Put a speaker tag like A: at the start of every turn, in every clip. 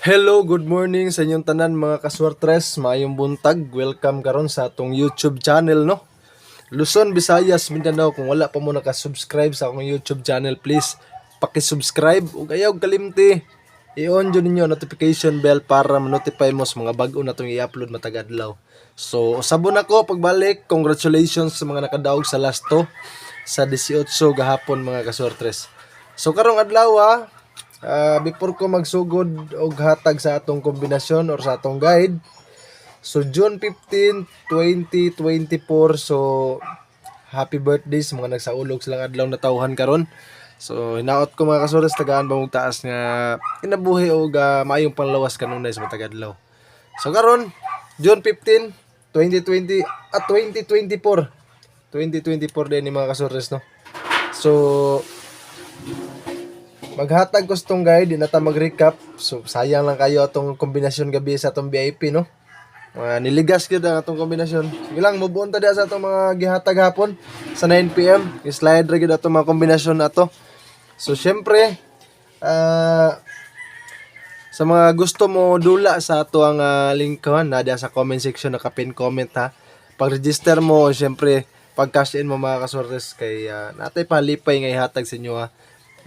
A: Hello, good morning sa inyong tanan mga kaswertres, maayong buntag. Welcome karon sa atong YouTube channel, no. Luzon, Visayas, Mindanao, kung wala pa mo naka-subscribe sa akong YouTube channel, please paki-subscribe ug ayaw kalimti i-on jud ninyo notification bell para ma-notify mo sa mga bag-o natong i-upload matag adlaw. So, sabon ako pagbalik. Congratulations sa mga nakadaog sa last to sa 18 gahapon mga kaswertres. So karong adlaw before ko magsugod og hatag sa atong kombinasyon or sa atong guide, so June 15, 2024, so happy birthday sa mga nagsaulog silang adlaw na tawhan karon. So hinaot ko mga kasores, tagaan ba mong taas nga kinabuhi og maayong panlawas kanunay sa matag adlaw. So karon June 15, 2020 at 2024 din ni mga kasores, no. So maghatag ko sa itong guide, di na ta mag-recap. So, sayang lang kayo atong kombinasyon gabi sa atong VIP, no? Niligas kita ang atong kombinasyon. Sige lang, move on ta sa atong mga gihatag hapon sa 9 PM. I-slide rin atong mga kombinasyon na to. So, syempre, sa mga gusto mo dula sa ato ang link ko, na sa comment section, nakapin comment ha. Pag-register mo, syempre, pag-cash in mo mga kasortes, kay natay palipay nga ihatag sa inyo ha.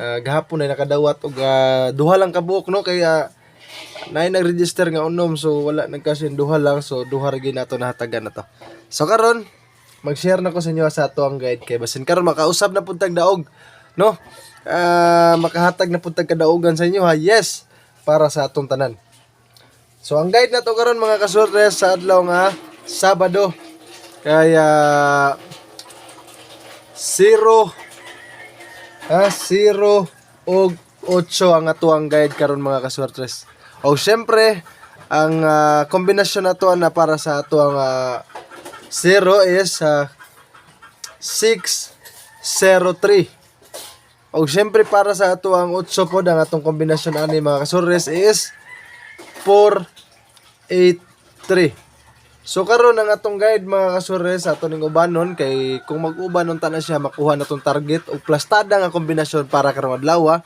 A: Gahapon ay nakadawat og duha lang kabuok, no, kaya nay nag-register nga unom, so wala nagkasin duha lang, so duha ra gyud nato nahatagan na to. So karon mag-share na ko sa inyo sa ato ang guide, kay basin karon makausab na puntag daog, no. Makahatag na puntag kadaogan sa inyo ha. Yes, para sa atong tanan. So ang guide na to karon mga kasortes sa adlaw nga Sabado, kaya 0 og 8 ang atuang guide karon mga kaswertres. O syempre, ang kombinasyon nato na para sa atuang 0 is 603. O syempre para sa atuang 8 pod, ang atong kombinasyon ani mga kaswertres is 483. So karon ang atong guide mga kasures ato ning ubanon, kay kung mag-ubanon ta na siya makuha na tong target o plastada nga kombinasyon para karong adlaw,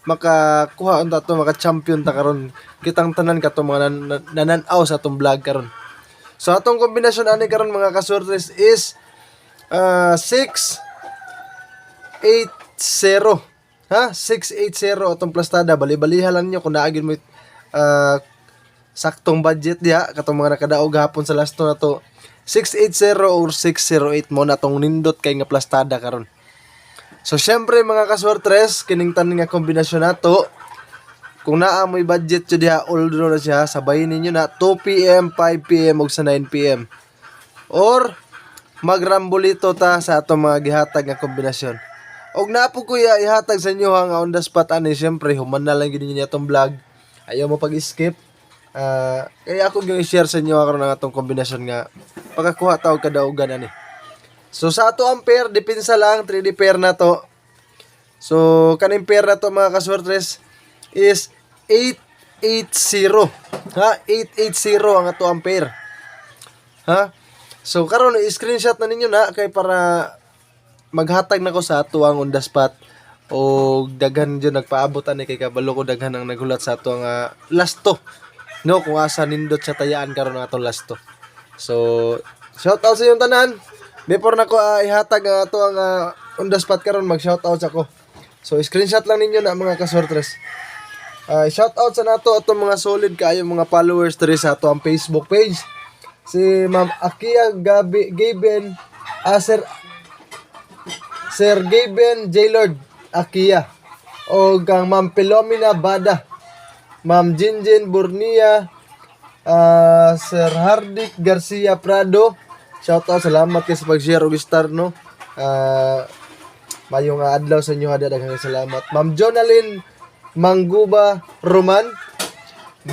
A: makakuha unta to, maka-champion ta karon kitang tanan kato mga nananaw sa atong vlog karon. So atong kombinasyon ani karon mga kasures is 680 ha, 680 atong plastada. Bali-balihan niyo kung naagin mo saktong budget diha katong mga nakadaog hapon sa last na to. 680 or 608 mo na tong nindot kay nga plastada karon. So syempre mga kaswertres, kining tanan nga kombinasyon nato, kung naa mo'y budget jud diha, all draw na siya, sabayin ninyo na 2 PM, 5 PM ug sa 9 PM. Or magrambolito ta sa atong mga gihatag nga kombinasyon. Og napo ko ihatag sa inyo nga on the spot ani, syempre human na lang gid ninyo atong vlog. Ayaw mo pag-skip. Kaya ako yung i-share sa inyo karon ng atong kombinasyon nga pagkakuha tawag kadaugan ani. So sa ato ang pair, depensa lang 3D pair na to. So kaning pair na to mga kaswertres is 880 ha, 880 ang ato ang pair ha. So karon i-screenshot na ninyo na kay para maghatag na ko sa ato ang on the spot. O daghan dyan nagpaabot ani, kay kabalo ko daghan ang naghulat sa ato ang last to, no, kung asa nindot sa tayaan karon nga atong last to. So shout out sa inyong tanan. Before na ko ihatag ato ang on the spot karon, mag shout out ako. So screenshot lang ninyo na mga kaswertres. Shout out sa nato atong mga solid kaayo mga followers diri sa ato ang Facebook page. Si Ma'am Akia Gaben, Sir Gaben Jaylord Akia, o kang Ma'am Pilomina Bada, Ma'am Jinjin Burnia, Sir Hardik Garcia Prado. Shout out, salamat kayo sa pag-share og star, no. Mayong adlaw sa inyo, daghang salamat. Ma'am Jonalyn Mangguba Roman,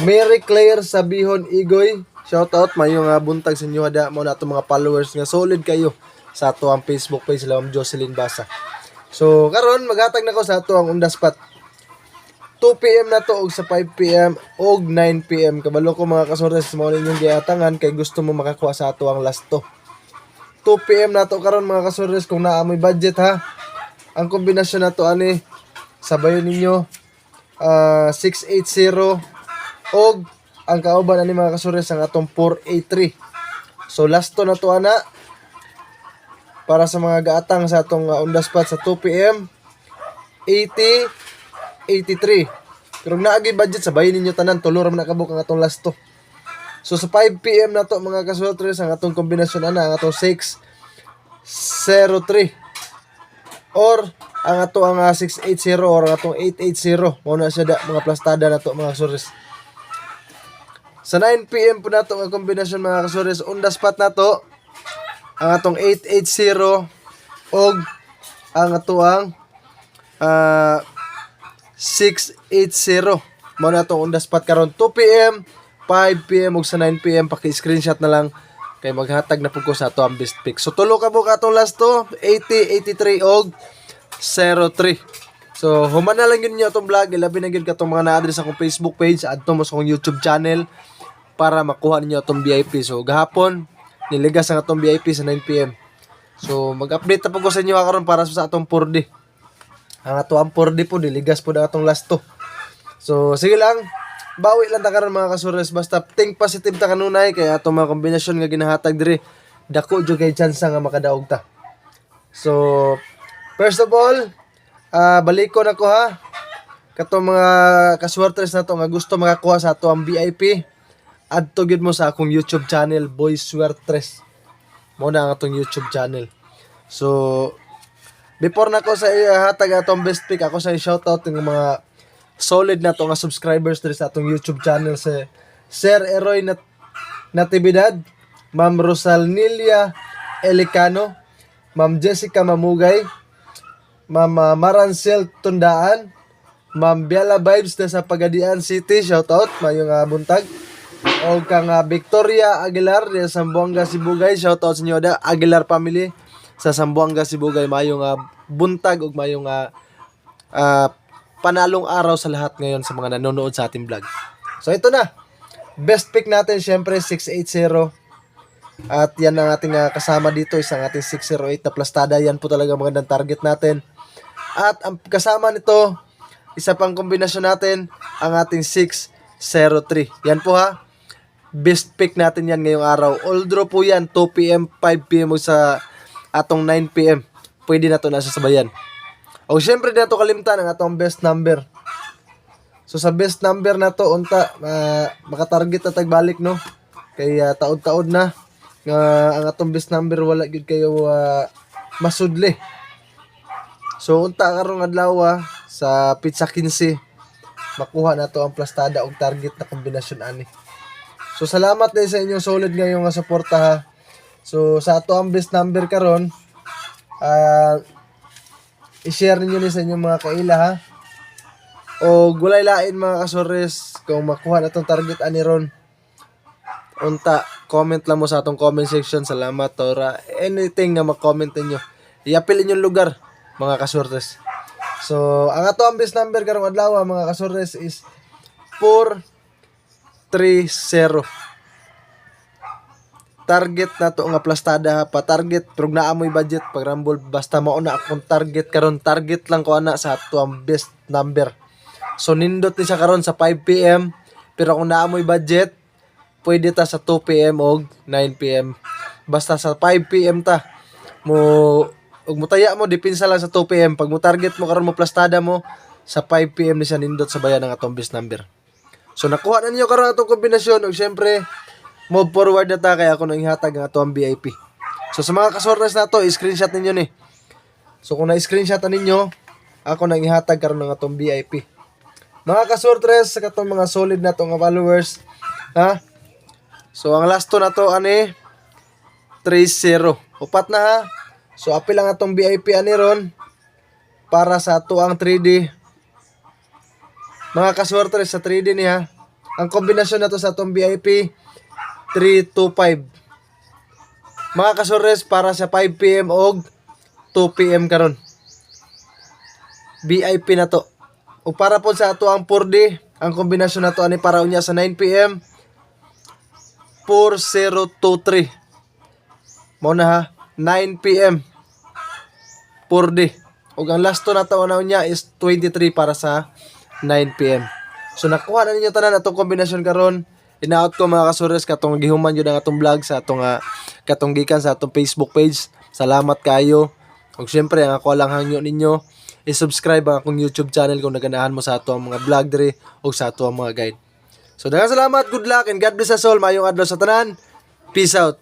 A: Mary Claire Sabihon Igoy, shout out, mayong buntag sa inyo mo na atong mga followers nga solid kayo sa ato ang Facebook page sila Ma'am Jocelyn Basa. So karon maghatag na ko sa ato ang on the spot. 2 PM na to og sa 5 PM og 9 PM. Kabalo ko mga kasores mo ninyong giatangan kay gusto mo makakuha sa ato ang last to. 2 PM na to karon mga kasores, kung naa mo'y budget ha. Ang kombinasyon na to ani, sabayon ninyo 680 og ang kauban ani mga kasores ang atong 4A3. So last to na to ana para sa mga gaatang sa atong on the spot sa 2 PM 80 83. Pero naagi budget sa bayin ninyo tanan tulo ra man nakabuk ang atong last to. So sa 5 PM na to mga kasores ang atong kombinasyon ana ang atong 603 or ang ato ang 680 or ang atong 880 mao na siya da mga plastada na to mga kasores. Sa 9 PM po na to ang kombinasyon mga kasores on the spot na to ang atong 880 og ang ato ang 680 mao na to on the spot karon 2 PM 5 PM ug sa 9 PM paki-screenshot na lang kay maghatag na pud ko sa ato ang best pick. So tulo ka buka atong last to 80, 83 og 03. So human na lang yun nyo itong vlog. Ilabi na yun ka itong mga na-address akong Facebook page. Add to mo sa akong YouTube channel para makuha ninyo itong VIP. So gahapon niligas ang itong VIP sa 9 PM. So mag-update na po ko sa inyo karon para sa atong 4D. Ang ato ang 4D po niligas po na itong last to. So sige lang, bawi lang ta karon mga kasures, basta think positive ta kanunay kay ato mga kombinasyon nga ginahatag diri dako jud kay chance nga makadaog ta. So first of all, balikon ako ha. Kato mga kaswertres na to nga gusto makakuha sa ato ang VIP, adto gyud mo sa akong YouTube channel Boy Swertres. Mo na ang atong YouTube channel. So before na ko sa hatag atong best pick, ako sa shoutout ng mga solid na to nga subscribers diri sa atong YouTube channel sa Sir Eroy Natividad, Ma'am Rosalnilia Elicano, Ma'am Jessica Mamugay, Ma'am Marancel Tundaan, Ma'am Biala Vibes na sa Pagadian City, shoutout mayong buntag. O kang Victoria Aguilar sa Sambuanga Sibugay, shoutout sa inyo da Aguilar family sa Sambuanga Sibugay, mayong buntag ug mayong panalong araw sa lahat ngayon sa mga nanonood sa ating vlog. So ito na, best pick natin syempre 680 at yan ang ating kasama dito, isang ating 608 na plastada. Yan po talaga magandang target natin. At ang kasama nito, isa pang kombinasyon natin, ang ating 603. Yan po ha, best pick natin yan ngayong araw. All draw po yan, 2 PM, 5 PM o sa atong 9 PM. Pwede na to nasa sabayan. O syempre na to kalimtan ang atong best number. So sa best number na to, unta, makatarget na tagbalik no. Kaya taod-taod na. Ang atong best number wala gid kayo masudli. So unta karong adlaw sa pizza 15 makuha na to ang plastada og target na kombinasyon ani. So salamat din sa inyong solid ngayong suporta ha. So sa ato ang best number karon, i-share niyo ni sa inyong mga kaila ha. O gulay lain mga kasores kung makuha na tong target ani ron. Unta, comment lang mo sa atong comment section. Salamat tora. Anything nga ma-comment niyo. I-apil inyong lugar mga kasores. So, ang ato ang best number karong adlaw mga kasores is 430. Target na to nga plastada pa target pero naamoy budget pag rumble basta mao na akong target karon, target lang ko ana sa ato ang best number. So nindot ni siya karon sa 5 PM pero kung naamoy budget pwede ta sa 2 PM og 9 PM. Basta sa 5 PM ta mo ug mutaya mo dipinsa lang sa 2 PM. Pag mo target mo karon mo plastada mo sa 5 PM ni siya nindot sa bayan ng atong best number. So nakuha na niyo karon atong kombinasyon ug syempre move forward na ta kaya ako nang ihatag ang atong VIP. So sa mga kasores na to, i-screenshot ninyo ni. So kung na-screenshot na ninyo, ako nang ihatag karon ng atong VIP. Mga kasortres sa katong mga solid na to nga followers, ha? So ang last to na to ani 30. Upat na ha. So apil lang atong VIP ani ron para sa ato ang 3D. Mga kasortres sa 3D ni ha. Ang kombinasyon na to sa atong VIP 325. Mga kasores para sa 5 PM og 2 PM karon. VIP na to. O para po sa ato ang 4D, ang kombinasyon na to ani para unya sa 9 PM 4023. Mo na ha, 9 PM 4D. Ug ang last to na to na unya is 23 para sa 9 PM. So nakuha na ninyo tanan atong kombinasyon karon. Inaot ko mga kasures katong gihuman jud ang atong vlog sa atong katong gikan sa atong Facebook page. Salamat kayo. Ug syempre ang ako lang hangyo ninyo i-subscribe ang akong YouTube channel kung naganahan mo sa ato ang mga vlog diri o sa ato ang mga guide. So daghang salamat, good luck and God bless us all. Mayong adlaw sa tanan. Peace out.